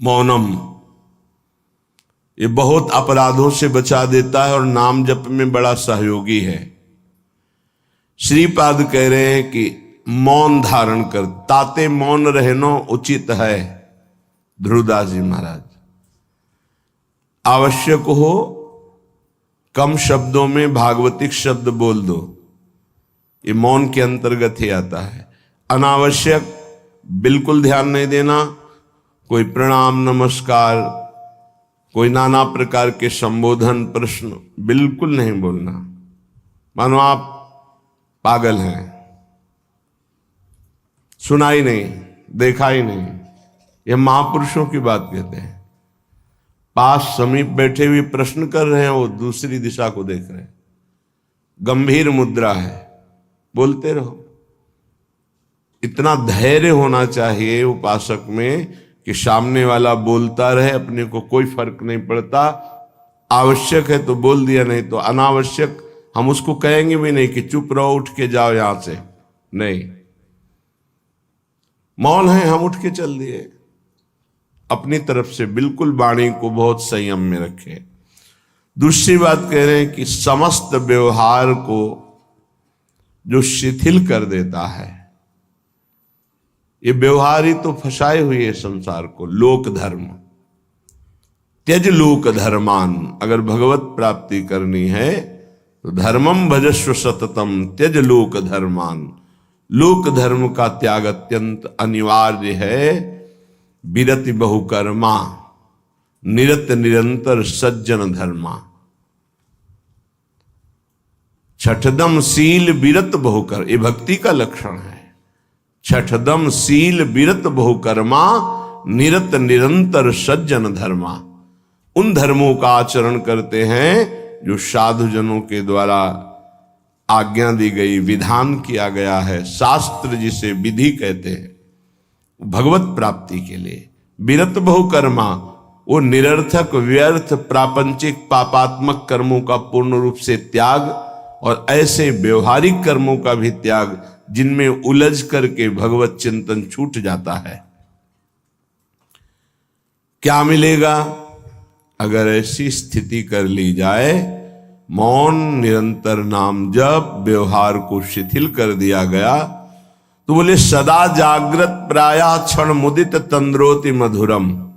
मौनम, ये बहुत अपराधों से बचा देता है और नाम जप में बड़ा सहयोगी है। श्रीपाद कह रहे हैं कि मौन धारण कर, ताते मौन रहनो उचित है। ध्रुवदास जी महाराज, आवश्यक हो कम शब्दों में भागवतिक शब्द बोल दो, ये मौन के अंतर्गत ही आता है। अनावश्यक बिल्कुल ध्यान नहीं देना, कोई प्रणाम नमस्कार, कोई नाना प्रकार के संबोधन प्रश्न बिल्कुल नहीं बोलना, मानो आप पागल हैं, सुना ही नहीं, देखा ही नहीं। यह महापुरुषों की बात कहते हैं। पास समीप बैठे हुए प्रश्न कर रहे हैं, वो दूसरी दिशा को देख रहे हैं, गंभीर मुद्रा है, बोलते रहो। इतना धैर्य होना चाहिए उपासक में कि सामने वाला बोलता रहे, अपने को कोई फर्क नहीं पड़ता। आवश्यक है तो बोल दिया, नहीं तो अनावश्यक हम उसको कहेंगे भी नहीं कि चुप रहो, उठ के जाओ यहां से, नहीं। मौन है, हम उठ के चल दिए। अपनी तरफ से बिल्कुल वाणी को बहुत संयम में रखें। दूसरी बात कह रहे हैं कि समस्त व्यवहार को जो शिथिल कर देता है, ये व्यवहार ही तो फंसाए हुए है संसार को। लोक धर्म, त्यज लोक धर्मान, अगर भगवत प्राप्ति करनी है तो धर्मम भजस्व सततम त्यज लोक धर्मान। लोक धर्म का त्याग अत्यंत अनिवार्य है। विरति बहुकर्मा निरत निरंतर सज्जन धर्मा। छठदम शील विरत बहुकर, ये भक्ति का लक्षण है। छठदम शील विरत बहुकर्मा निरत निरंतर सज्जन धर्मा। उन धर्मों का आचरण करते हैं जो साधु जनों के द्वारा आज्ञा दी गई, विधान किया गया है। शास्त्र जिसे विधि कहते हैं, भगवत प्राप्ति के लिए। विरत बहुकर्मा, वो निरर्थक व्यर्थ प्रापंचिक पापात्मक कर्मों का पूर्ण रूप से त्याग, और ऐसे व्यवहारिक कर्मों का भी त्याग जिनमें उलझ करके भगवत चिंतन छूट जाता है। क्या मिलेगा अगर ऐसी स्थिति कर ली जाए? मौन, निरंतर नाम जप, व्यवहार को शिथिल कर दिया गया तो बोले सदा जागृत प्रायः क्षण मुदित तंद्रोति मधुरम।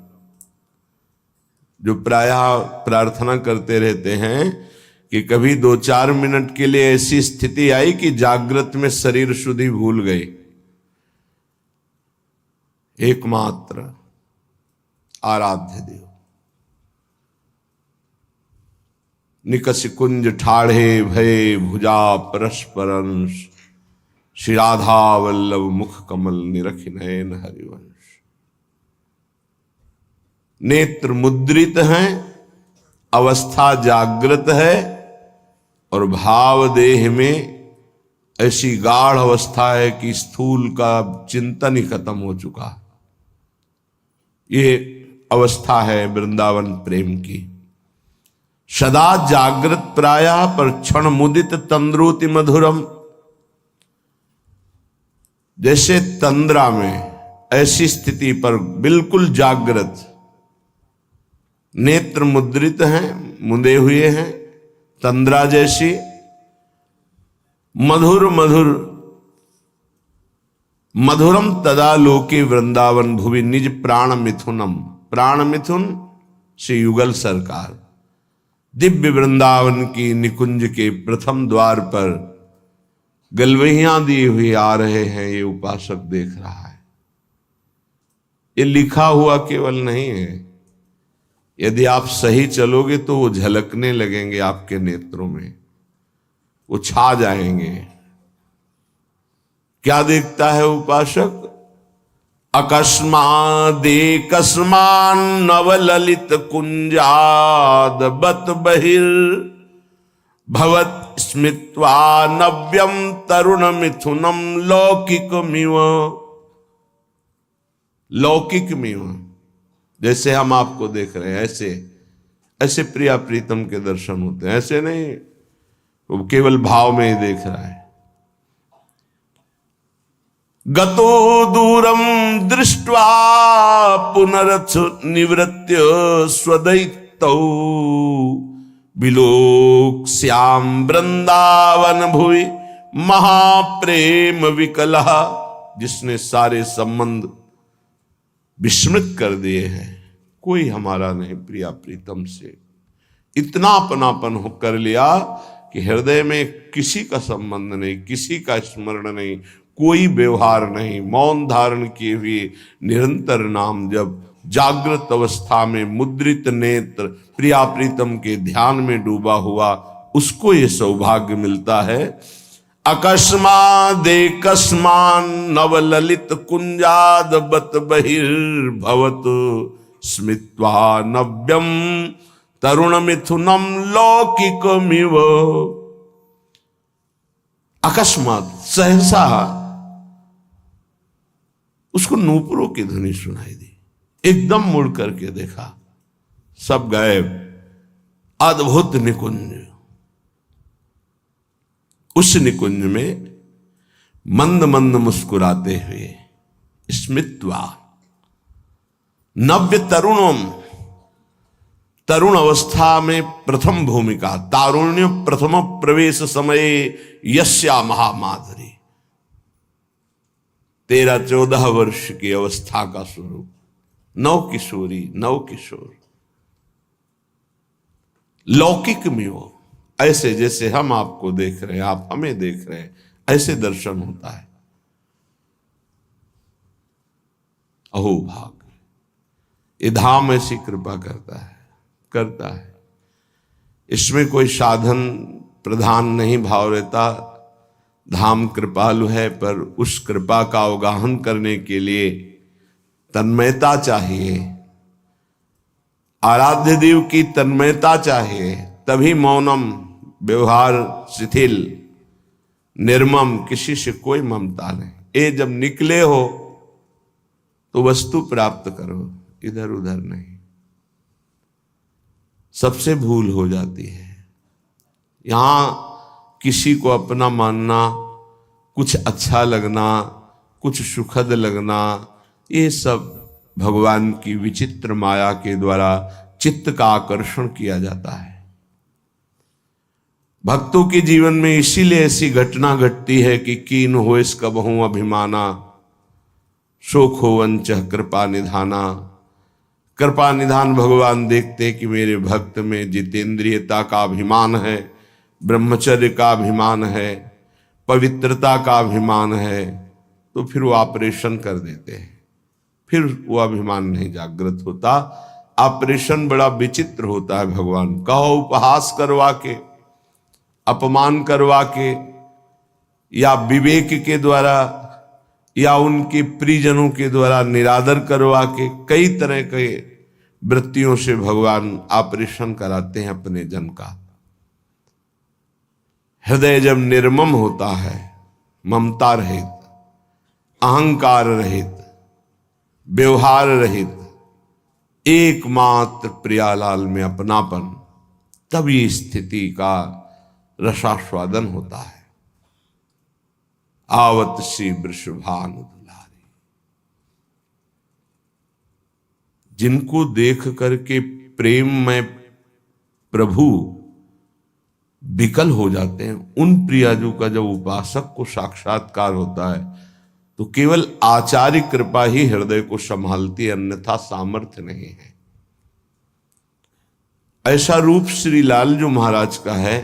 जो प्रायः प्रार्थना करते रहते हैं कि कभी 2-4 मिनट के लिए ऐसी स्थिति आई कि जागृत में शरीर शुद्धि भूल गई। एकमात्र आराध्य देव, निकष कुंज ठाढ़े भय भुजा परस्परंश, श्री राधा वल्लभ मुख कमल निरख नयन हरिवंश। नेत्र मुद्रित हैं, अवस्था जागृत है, और भाव देह में ऐसी गाढ़ अवस्था है कि स्थूल का चिंतन ही खत्म हो चुका। ये अवस्था है वृंदावन प्रेम की। सदा जागृत प्रायः पर क्षण मुदित तंद्रोति मधुरम। जैसे तंद्रा में, ऐसी स्थिति पर बिल्कुल जागृत, नेत्र मुद्रित हैं, मुंदे हुए हैं, तंद्रा जैसी, मधुर मधुर मधुरम तदा लोके वृंदावन भुवि निज प्राण मिथुनम। प्राण मिथुन श्री युगल सरकार दिव्य वृंदावन की निकुंज के प्रथम द्वार पर गलवहियां दिए हुए आ रहे हैं। ये उपासक देख रहा है। ये लिखा हुआ केवल नहीं है, यदि आप सही चलोगे तो वो झलकने लगेंगे आपके नेत्रों में, वो छा जाएंगे। क्या देखता है उपासक? अकस्मादेकस्मान नवललित कुंजाद बत बहिर भवत स्मित्वा नव्यम तरुण मिथुनम लौकिकमिव। लौकिकमिव, जैसे हम आपको देख रहे हैं ऐसे ऐसे प्रिया प्रीतम के दर्शन होते हैं। ऐसे नहीं वो केवल भाव में ही देख रहा है। गतो दूरम दृष्ट्वा पुनरथ निवृत्य स्वदैतौ विलोक्ष्याम वृंदावन भुवि महाप्रेम विकलः। जिसने सारे संबंध विस्मृत कर दिए हैं, कोई हमारा नहीं प्रिया प्रीतम से, इतना अपनापन हो कर लिया कि हृदय में किसी का संबंध नहीं, किसी का स्मरण नहीं, कोई व्यवहार नहीं, मौन धारण किए हुए निरंतर नाम जब, जागृत अवस्था में मुद्रित नेत्र प्रिया प्रीतम के ध्यान में डूबा हुआ, उसको ये सौभाग्य मिलता है। अकस्मादेकस्मान नवललित कुंजाद बत बहिर्भवत स्मित्वा नव्यम तरुण मिथुनम लौकिकमिव। अकस्मात सहसा उसको नूपुरों की ध्वनि सुनाई दी, एकदम मुड़ करके देखा, सब गायब, अद्भुत निकुंज। उस निकुंज में मंद मंद मुस्कुराते हुए स्मित्वा नव्य तरुणम, तरुण अवस्था में प्रथम भूमिका, तारुण्य प्रथम प्रवेश समय यस्या महामाधुरी, 13-14 वर्ष की अवस्था का स्वरूप, नव किशोरी, नव किशोर, लौकिक में हो, ऐसे जैसे हम आपको देख रहे हैं, आप हमें देख रहे हैं, ऐसे दर्शन होता है। अहो भाग्य, ये धाम ऐसी कृपा करता है। इसमें कोई साधन प्रधान नहीं भाव रहता। धाम कृपालु है, पर उस कृपा का अवगाहन करने के लिए तन्मयता चाहिए, आराध्य देव की तन्मयता चाहिए, तभी मौनम, व्यवहार शिथिल, निर्मम, किसी से कोई ममता नहीं। ये जब निकले हो तो वस्तु प्राप्त करो, इधर उधर नहीं। सबसे भूल हो जाती है। यहां किसी को अपना मानना, कुछ अच्छा लगना, कुछ सुखद लगना, ये सब भगवान की विचित्र माया के द्वारा चित्त का आकर्षण किया जाता है। भक्तों के जीवन में इसीलिए ऐसी घटना घटती है कि कीन हो इसका बहु अभिमाना, शोक हो वंच कृपा निधाना। कृपा निधान भगवान देखते कि मेरे भक्त में जितेंद्रियता का अभिमान है, ब्रह्मचर्य का अभिमान है, पवित्रता का अभिमान है, तो फिर वो ऑपरेशन कर देते हैं। फिर वो अभिमान नहीं जागृत होता। ऑपरेशन बड़ा विचित्र होता है। भगवान कहो उपहास करवा के, अपमान करवा के, या विवेक के द्वारा, या उनके प्रियजनों के द्वारा निरादर करवा के, कई तरह के वृत्तियों से भगवान ऑपरेशन कराते हैं अपने जन का। हृदय जब निर्मम होता है, ममता रहित, अहंकार रहित, व्यवहार रहित, एकमात्र प्रियालाल में अपनापन, तब ये स्थिति का रसास्वादन होता है। आवत सी वृषभानु दुलारी, जिनको देख करके प्रेम में प्रभु विकल हो जाते हैं, उन प्रियाजू का जब उपासक को साक्षात्कार होता है तो केवल आचार्य कृपा ही हृदय को संभालती है, अन्यथा सामर्थ्य नहीं है। ऐसा रूप श्री लालजू महाराज का है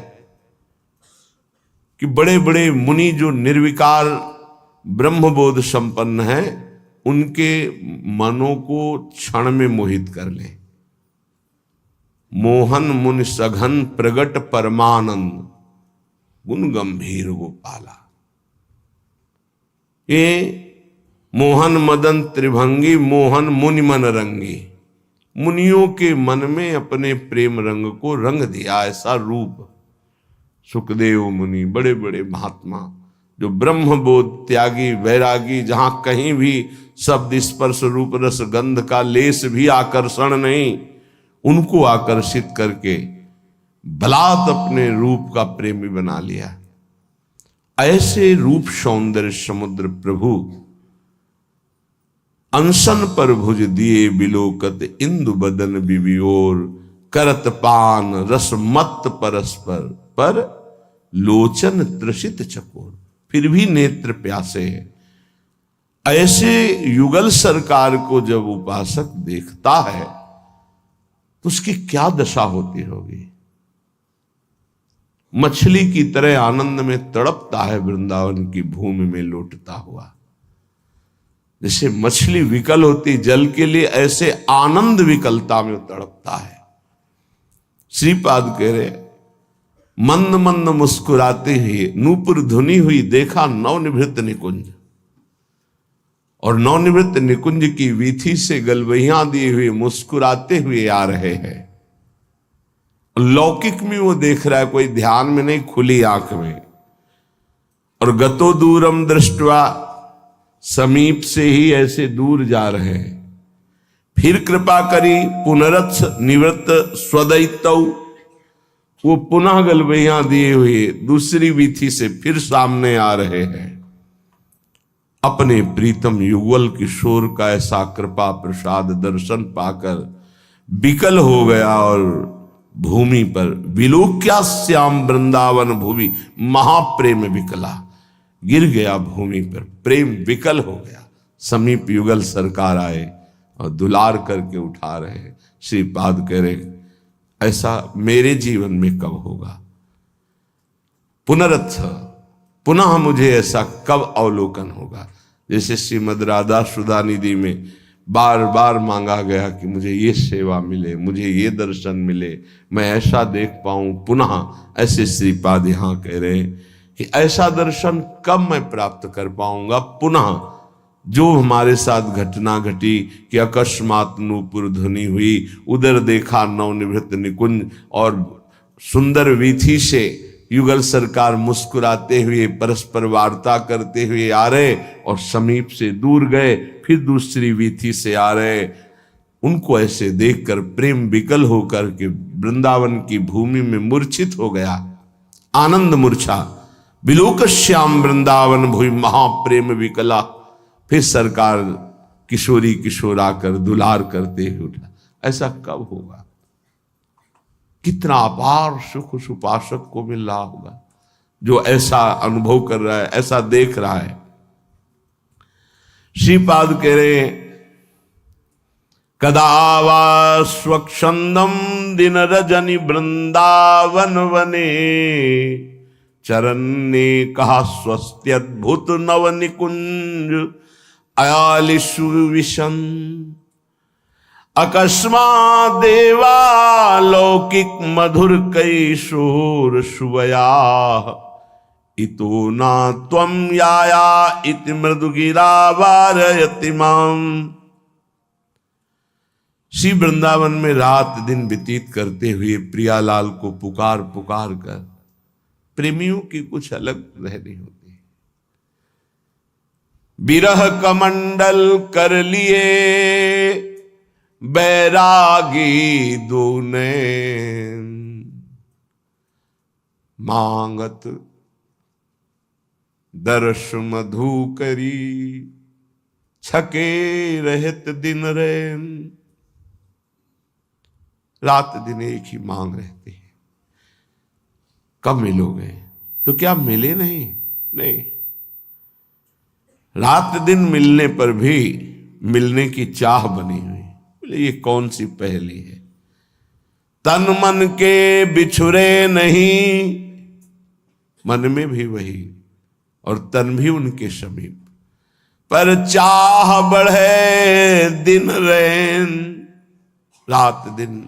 कि बड़े बड़े मुनि जो निर्विकार ब्रह्मबोध संपन्न हैं, उनके मनों को क्षण में मोहित कर ले। मोहन मुनि सघन प्रगट परमानंद, गुण गंभीर गोपाला। ये मोहन मदन त्रिभंगी, मोहन मुनि मन रंगी, मुनियों के मन में अपने प्रेम रंग को रंग दिया। ऐसा रूप सुखदेव मुनि, बड़े बड़े महात्मा जो ब्रह्मबोध त्यागी, वैरागी, जहां कहीं भी शब्द स्पर्श रूप रस गंध का लेस भी आकर्षण नहीं, उनको आकर्षित करके बलात् अपने रूप का प्रेमी बना लिया। ऐसे रूप सौंदर्य समुद्र प्रभु अनशन पर भुज दिए बिलोकत इंदु बदन बिबियोर, करत पान रस मत परस्पर, पर लोचन त्रसित चकोर। फिर भी नेत्र प्यासे हैं। ऐसे युगल सरकार को जब उपासक देखता है तो उसकी क्या दशा होती होगी। मछली की तरह आनंद में तड़पता है वृंदावन की भूमि में लौटता हुआ। जैसे मछली विकल होती जल के लिए, ऐसे आनंद विकलता में तड़पता है। श्रीपाद कह रहे, मंद मंद मुस्कुराते हुए नूपुर धुनी हुई देखा नवनिवृत्त निकुंज, और नवनिवृत्त निकुंज की वीथी से गलवहियां दिए हुए मुस्कुराते हुए आ रहे हैं। लौकिक में वो देख रहा है, कोई ध्यान में नहीं, खुली आंख में। और गतो दूरम दृष्टवा, समीप से ही ऐसे दूर जा रहे हैं। फिर कृपा करी पुनरथ निवृत्त स्वदैतौ, वो पुनः गलवहियां दिए हुए दूसरी वीथी से फिर सामने आ रहे हैं। अपने प्रीतम युगल किशोर का ऐसा कृपा प्रसाद दर्शन पाकर विकल हो गया और भूमि पर विलोक्या श्याम वृंदावन भूमि महाप्रेम विकला, गिर गया भूमि पर, प्रेम विकल हो गया। समीप युगल सरकार आए और दुलार करके उठा रहे। श्रीपाद कह रहे, ऐसा मेरे जीवन में कब होगा। पुनरथ, पुनः मुझे ऐसा कब अवलोकन होगा। जैसे श्रीमद राधा सुधा निधि में बार बार मांगा गया कि मुझे ये सेवा मिले, मुझे ये दर्शन मिले, मैं ऐसा देख पाऊं पुनः। ऐसे श्रीपाद यहां कह रहे हैं कि ऐसा दर्शन कब मैं प्राप्त कर पाऊंगा पुनः। जो हमारे साथ घटना घटी कि अकस्मात नूपुर ध्वनि हुई, उधर देखा नवनिवृत्त निकुंज, और सुंदर वीथी से युगल सरकार मुस्कुराते हुए परस्पर वार्ता करते हुए आ रहे, और समीप से दूर गए, फिर दूसरी वीथी से आ रहे। उनको ऐसे देखकर प्रेम विकल होकर के वृंदावन की भूमि में मूर्छित हो गया। आनंद मूर्छा, विलोक श्याम वृंदावन भूमि महाप्रेम विकला। फिर सरकार किशोरी किशोर आकर दुलार करते हुए उठा। ऐसा कब होगा। कितना अपार सुख उस उपासक को मिल रहा होगा जो ऐसा अनुभव कर रहा है, ऐसा देख रहा है। श्रीपाद कह रहे, कदा वा स्वच्छंदम दिन रजनी वृंदावन वने, चरण ने कहा स्वस्ति अद्भुत नव निकुंज अयालिशु विशन। अकस्मात् देवा लौकिक मधुर कैशोर शुभया, इतो ना त्वं याया इति मृदु गिरा वारयति माम। श्री वृंदावन में रात दिन व्यतीत करते हुए प्रियालाल को पुकार पुकार कर, प्रेमियों की कुछ अलग रहनी होती। विरह कमंडल कर लिए बैरागी दूने, मांगत दर्श मधु करी छके रहत दिन रैन। रात दिन एक ही मांग रहती है, कब मिलोगे। तो क्या मिले नहीं? नहीं, रात दिन मिलने पर भी मिलने की चाह बनी हुई। बोले ये कौन सी पहेली है। तन मन के बिछुरे नहीं, मन में भी वही और तन भी उनके समीप, पर चाह बढ़े दिन रैन। रात दिन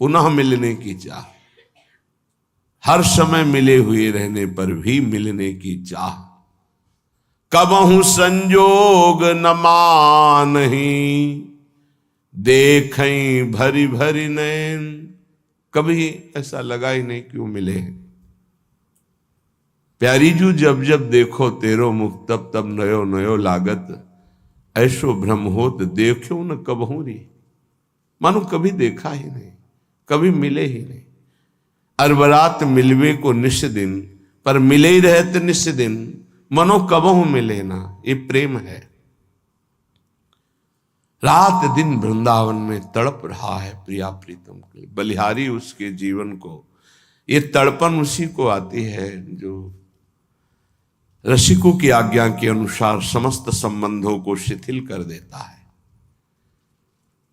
पुनः मिलने की चाह, हर समय मिले हुए रहने पर भी मिलने की चाह। कबहू संजोग न मानही, देखें भरी भरी नैन। कभी ऐसा लगा ही नहीं क्यों मिले हैं। प्यारी जू जब जब देखो तेरो मुख, तब तब नयो नयो लागत। ऐसो भ्रम होत देखो न कबहू री। मानो कभी देखा ही नहीं, कभी मिले ही नहीं। अरबरात मिलवे को निश दिन, पर मिले ही रहते निश दिन। मनो कबहू मिले ना, ये प्रेम है। रात दिन वृंदावन में तड़प रहा है प्रिया प्रीतम के लिए। बलिहारी उसके जीवन को, ये तड़पन उसी को आती है जो रसिकों की आज्ञा के अनुसार समस्त संबंधों को शिथिल कर देता है।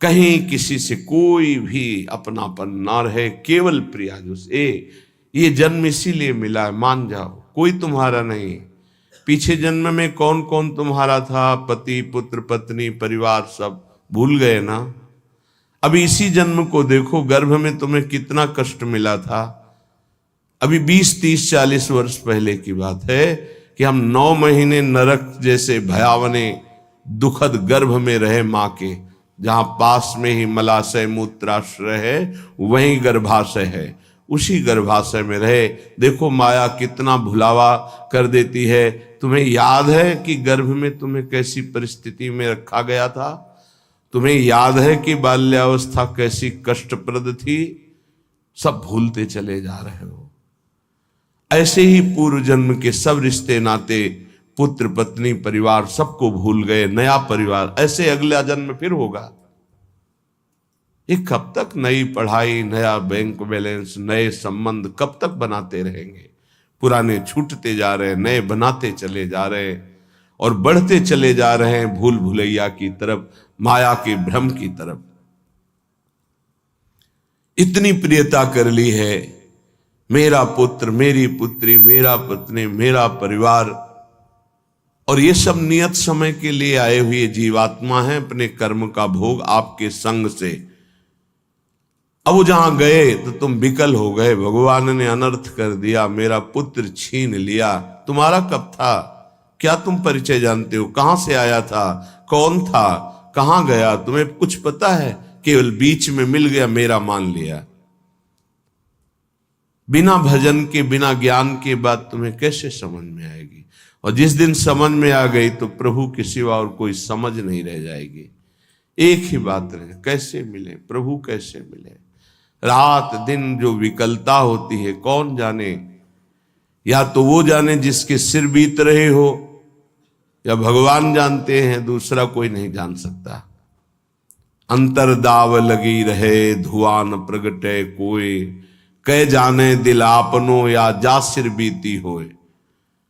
कहीं किसी से कोई भी अपनापन ना रहे, केवल प्रिया जो ये जन्म इसीलिए मिला है, मान जाओ, कोई तुम्हारा नहीं। पीछे जन्म में कौन कौन तुम्हारा था, पति पुत्र पत्नी परिवार सब भूल गए ना। अभी इसी जन्म को देखो, गर्भ में तुम्हें कितना कष्ट मिला था। अभी 20 30 40 वर्ष पहले की बात है कि हम 9 महीने नरक जैसे भयावने दुखद गर्भ में रहे माँ के, जहां पास में ही मलाशय मूत्राश्रय है, वहीं गर्भाशय है, उसी गर्भाशय में रहे। देखो माया कितना भुलावा कर देती है। तुम्हें याद है कि गर्भ में तुम्हें कैसी परिस्थिति में रखा गया था? तुम्हें याद है कि बाल्यावस्था कैसी कष्टप्रद थी? सब भूलते चले जा रहे हो। ऐसे ही पूर्व जन्म के सब रिश्ते नाते, पुत्र पत्नी परिवार सबको भूल गए। नया परिवार, ऐसे अगला जन्म फिर होगा। ये कब तक नई पढ़ाई, नया बैंक बैलेंस, नए संबंध कब तक बनाते रहेंगे? पुराने छूटते जा रहे हैं, नए बनाते चले जा रहे हैं और बढ़ते चले जा रहे हैं भूल भुलैया की तरफ, माया के भ्रम की तरफ। इतनी प्रियता कर ली है, मेरा पुत्र, मेरी पुत्री, मेरा पत्नी, मेरा परिवार, और ये सब नियत समय के लिए आए हुए जीवात्मा हैं, अपने कर्म का भोग आपके संग से। अब वो जहां गए तो तुम विकल हो गए, भगवान ने अनर्थ कर दिया, मेरा पुत्र छीन लिया। तुम्हारा कब था? क्या तुम परिचय जानते हो? कहां से आया था? कौन था? कहां गया? तुम्हें कुछ पता है? केवल बीच में मिल गया, मेरा मान लिया। बिना भजन के, बिना ज्ञान के बात तुम्हें कैसे समझ में आएगी? और जिस दिन समझ में आ गई तो प्रभु के सिवा और कोई समझ नहीं रह जाएगी। एक ही बात रहे, कैसे मिले प्रभु, कैसे मिले? रात दिन जो विकलता होती है, कौन जाने? या तो वो जाने जिसके सिर बीत रहे हो, या भगवान जानते हैं, दूसरा कोई नहीं जान सकता। अंतर दाव लगी रहे, धुआं न प्रगटे कोई, कह जाने दिल आपनो या जा सिर बीती होए।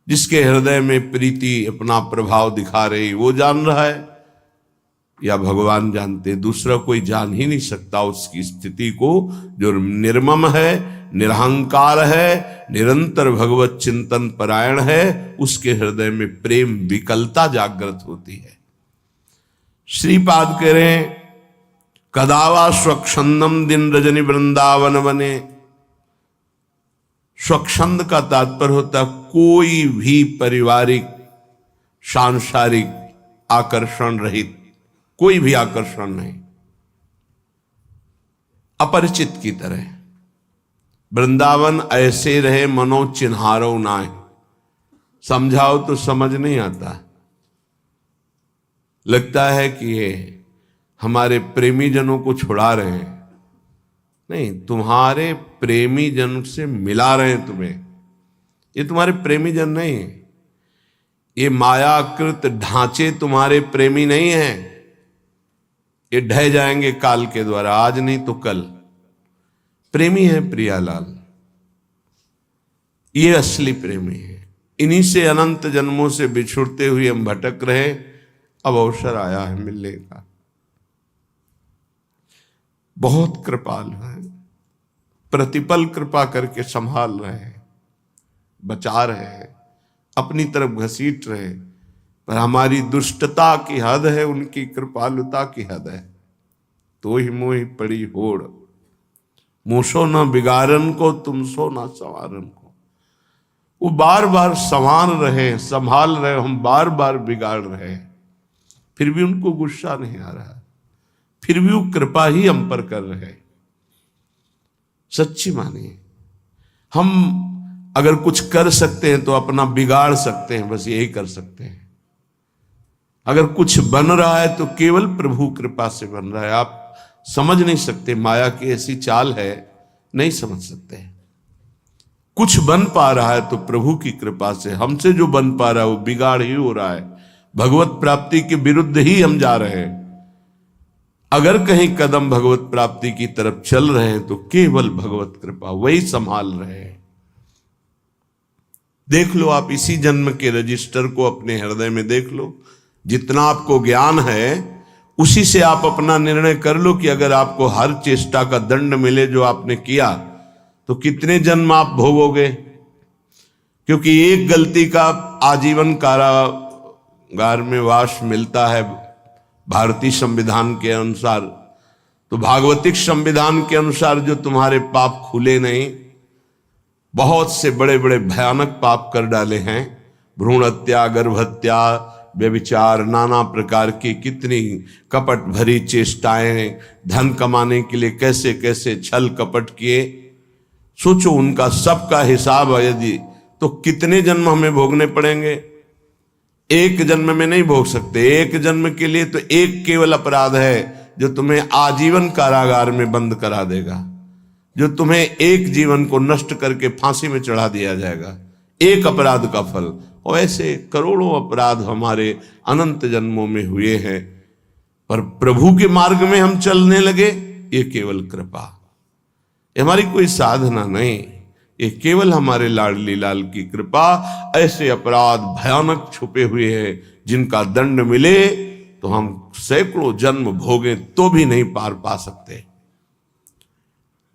जिसके हृदय में प्रीति अपना प्रभाव दिखा रही, वो जान रहा है या भगवान जानते? दूसरा कोई जान ही नहीं सकता उसकी स्थिति को। जो निर्मम है, निरहंकार है, निरंतर भगवत चिंतन परायण है, उसके हृदय में प्रेम विकलता जागृत होती है। श्रीपाद कह रहे हैं, कदावा स्वच्छंदम दिन रजनी वृंदावन बने। स्वच्छंद का तात्पर्य होता कोई भी पारिवारिक सांसारिक आकर्षण रहित, कोई भी आकर्षण नहीं, अपरिचित की तरह। वृंदावन ऐसे रहे मनो चिन्हारो नाय। समझाओ तो समझ नहीं आता, लगता है कि ये हमारे प्रेमी जनों को छुड़ा रहे हैं। नहीं, तुम्हारे प्रेमी जन से मिला रहे हैं तुम्हें। ये तुम्हारे प्रेमी जन नहीं है, ये मायाकृत ढांचे तुम्हारे प्रेमी नहीं हैं। ये ढह जाएंगे काल के द्वारा, आज नहीं तो कल। प्रेमी है प्रियालाल, ये असली प्रेमी है। इन्हीं से अनंत जन्मों से बिछुड़ते हुए हम भटक रहे, अब अवसर आया है मिलने का। बहुत कृपाल है, प्रतिपल कृपा करके संभाल रहे हैं, बचा रहे हैं, अपनी तरफ घसीट रहे। पर हमारी दुष्टता की हद है, उनकी कृपालुता की हद है। तो ही मोहि पड़ी होड़, मूसो न बिगाड़न को, तुम सो न संवारन को। वो बार बार संवार रहे, संभाल रहे, हम बार बार बिगाड़ रहे हैं, फिर भी उनको गुस्सा नहीं आ रहा, फिर भी वो कृपा ही हम पर कर रहे हैं। सच्ची मानिए, हम अगर कुछ कर सकते हैं तो अपना बिगाड़ सकते हैं, बस यही कर सकते हैं। अगर कुछ बन रहा है तो केवल प्रभु कृपा से बन रहा है। आप समझ नहीं सकते, माया की ऐसी चाल है, नहीं समझ सकते। कुछ बन पा रहा है तो प्रभु की कृपा से। हमसे जो बन पा रहा है वो बिगाड़ ही हो रहा है, भगवत प्राप्ति के विरुद्ध ही हम जा रहे हैं। अगर कहीं कदम भगवत प्राप्ति की तरफ चल रहे हैं तो केवल भगवत कृपा वही संभाल रहे हैं। देख लो आप इसी जन्म के रजिस्टर को अपने हृदय में देख लो, जितना आपको ज्ञान है उसी से आप अपना निर्णय कर लो कि अगर आपको हर चेष्टा का दंड मिले जो आपने किया तो कितने जन्म आप भोगोगे। क्योंकि एक गलती का आजीवन कारागार में वास मिलता है भारतीय संविधान के अनुसार, तो भागवतिक संविधान के अनुसार जो तुम्हारे पाप खुले नहीं, बहुत से बड़े बड़े भयानक पाप कर डाले हैं, भ्रूण हत्या, गर्भ हत्या, व्यभिचार, नाना प्रकार की कितनी कपट भरी चेष्टाएं, धन कमाने के लिए कैसे कैसे छल कपट किए, सोचो उनका सबका हिसाब यदि तो कितने जन्म हमें भोगने पड़ेंगे। एक जन्म में नहीं भोग सकते। एक जन्म के लिए तो एक केवल अपराध है जो तुम्हें आजीवन कारागार में बंद करा देगा, जो तुम्हें एक जीवन को नष्ट करके फांसी में चढ़ा दिया जाएगा, एक अपराध का फल। और ऐसे करोड़ों अपराध हमारे अनंत जन्मों में हुए हैं, पर प्रभु के मार्ग में हम चलने लगे, ये केवल कृपा, ये हमारी कोई साधना नहीं, ये केवल हमारे लाडली लाल की कृपा। ऐसे अपराध भयानक छुपे हुए हैं जिनका दंड मिले तो हम सैकड़ों जन्म भोगे तो भी नहीं पार पा सकते।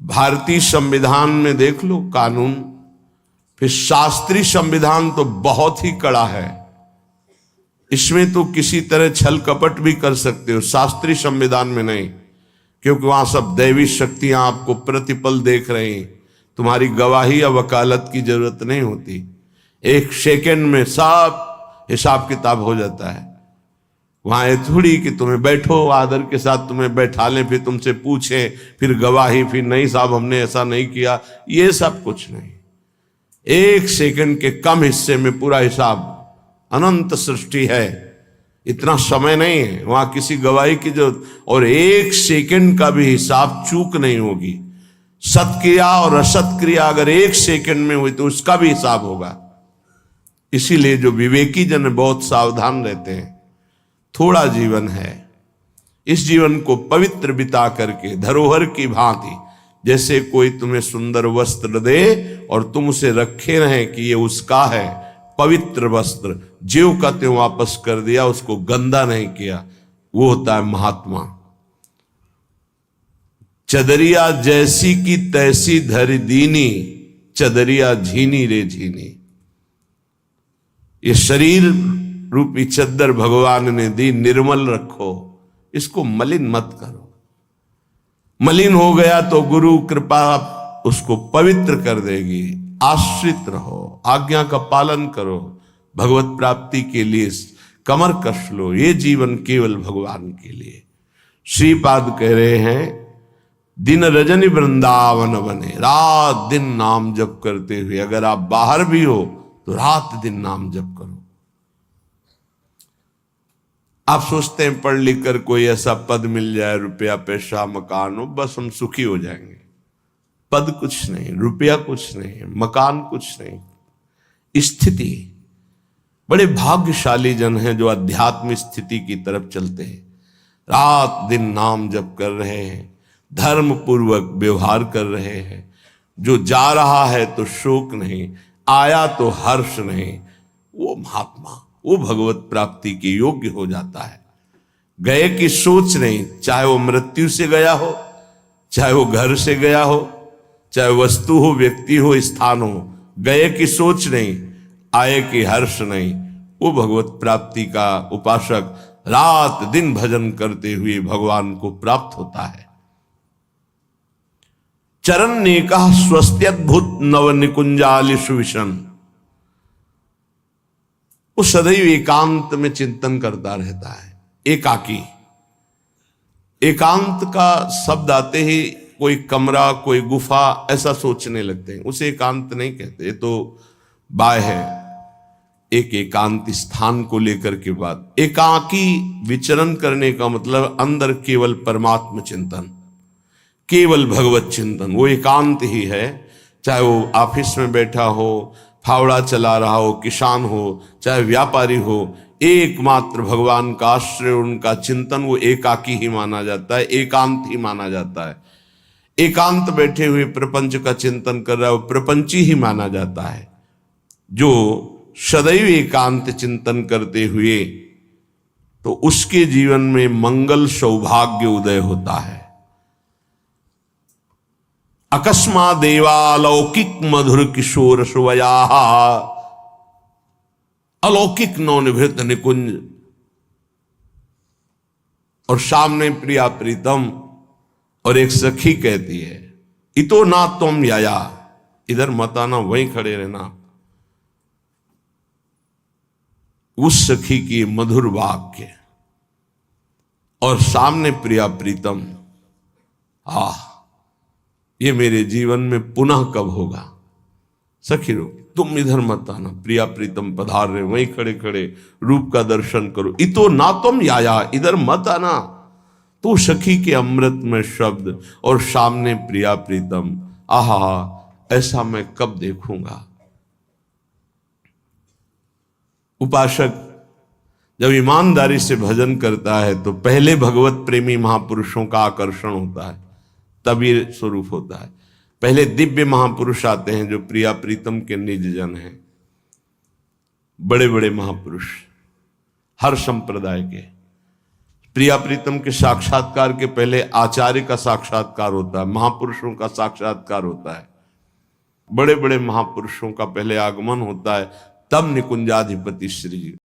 भारतीय संविधान में देख लो कानून, फिर शास्त्रीय संविधान तो बहुत ही कड़ा है, इसमें तो किसी तरह छल कपट भी कर सकते हो, शास्त्रीय संविधान में नहीं, क्योंकि वहां सब दैवी शक्तियां आपको प्रतिपल देख रही हैं, तुम्हारी गवाही या वकालत की जरूरत नहीं होती, एक सेकंड में सब हिसाब किताब हो जाता है। वहां ये थोड़ी कि तुम्हें बैठो आदर के साथ तुम्हें बैठा लें, फिर तुमसे पूछें, फिर गवाही, फिर नहीं साहब हमने ऐसा नहीं किया, ये सब कुछ नहीं। एक सेकंड के कम हिस्से में पूरा हिसाब, अनंत सृष्टि है, इतना समय नहीं है वहां किसी गवाही की जरूरत, और एक सेकंड का भी हिसाब चूक नहीं होगी। सत्क्रिया और असत क्रिया अगर एक सेकंड में हुई तो उसका भी हिसाब होगा। इसीलिए जो विवेकी जन बहुत सावधान रहते हैं, थोड़ा जीवन है, इस जीवन को पवित्र बिता करके धरोहर की भांति, जैसे कोई तुम्हें सुंदर वस्त्र दे और तुम उसे रखे रहें कि ये उसका है, पवित्र वस्त्र, ज्यों का त्यों वापस कर दिया, उसको गंदा नहीं किया, वो होता है महात्मा। चदरिया जैसी की तैसी धर दीनी, चदरिया झीनी रे झीनी। ये शरीर रूपी चद्दर भगवान ने दी, निर्मल रखो, इसको मलिन मत करो। मलिन हो गया तो गुरु कृपा उसको पवित्र कर देगी। आश्रित रहो, आज्ञा का पालन करो, भगवत प्राप्ति के लिए कमर कस लो, ये जीवन केवल भगवान के लिए। श्रीपाद कह रहे हैं, दिन रजनी वृंदावन बने, रात दिन नाम जप करते हुए, अगर आप बाहर भी हो तो रात दिन नाम जप करो। आप सोचते हैं पढ़ लिख कर कोई ऐसा पद मिल जाए, रुपया पैसा मकान हो, बस हम सुखी हो जाएंगे। पद कुछ नहीं, रुपया कुछ नहीं, मकान कुछ नहीं, स्थिति। बड़े भाग्यशाली जन हैं जो अध्यात्म स्थिति की तरफ चलते हैं, रात दिन नाम जप कर रहे हैं, धर्म पूर्वक व्यवहार कर रहे हैं। जो जा रहा है तो शोक नहीं, आया तो हर्ष नहीं, वो महात्मा, वो भगवत प्राप्ति के योग्य हो जाता है। गए की सोच नहीं, चाहे वो मृत्यु से गया हो, चाहे वो घर से गया हो, चाहे वस्तु हो, व्यक्ति हो, स्थान हो, गए की सोच नहीं, आए की हर्ष नहीं, वो भगवत प्राप्ति का उपासक रात दिन भजन करते हुए भगवान को प्राप्त होता है। चरण ने कहा स्वस्त्यद्भुत नव निकुंजालिषु विशन, वो सदैव एकांत में चिंतन करता रहता है। एकाकी, एकांत का शब्द आते ही कोई कमरा, कोई गुफा ऐसा सोचने लगते हैं, उसे एकांत नहीं कहते, ये तो बाय है। एक एकांत स्थान को लेकर के बात, एकाकी विचरण करने का मतलब अंदर केवल परमात्म चिंतन, केवल भगवत चिंतन, वो एकांत ही है। चाहे वो ऑफिस में बैठा हो, फावड़ा चला रहा हो, किसान हो, चाहे व्यापारी हो, एकमात्र भगवान का आश्रय, उनका चिंतन, वो एकाकी ही माना जाता है, एकांत ही माना जाता है। एकांत बैठे हुए प्रपंच का चिंतन कर रहा है वो प्रपंची ही माना जाता है। जो सदैव एकांत चिंतन करते हुए, तो उसके जीवन में मंगल सौभाग्य उदय होता है। अकस्मा देवालौकिक मधुर किशोर सुवया, अलौकिक नवनिभृत निकुंज, और सामने प्रिया प्रीतम, और एक सखी कहती है इतो ना तुम याया, इधर मत आना, वहीं खड़े रहना। उस सखी की मधुर वाक्य और सामने प्रिया प्रीतम, ये मेरे जीवन में पुनः कब होगा। सखी रो, तुम इधर मत आना, प्रिया प्रीतम पधार रहे, वहीं खड़े खड़े रूप का दर्शन करो। इतो ना तुम याया, इधर मत आना। तो सखी के अमृत में शब्द और सामने प्रिया प्रीतम, आहा, ऐसा मैं कब देखूंगा। उपासक जब ईमानदारी से भजन करता है तो पहले भगवत प्रेमी महापुरुषों का आकर्षण होता है, तब ये स्वरूप होता है। पहले दिव्य महापुरुष आते हैं जो प्रिया प्रीतम के निज जन हैं। बड़े बड़े महापुरुष हर संप्रदाय के, प्रिया प्रीतम के साक्षात्कार के पहले आचार्य का साक्षात्कार होता है, महापुरुषों का साक्षात्कार होता है। बड़े बड़े महापुरुषों का पहले आगमन होता है, तब निकुंजाधिपति श्री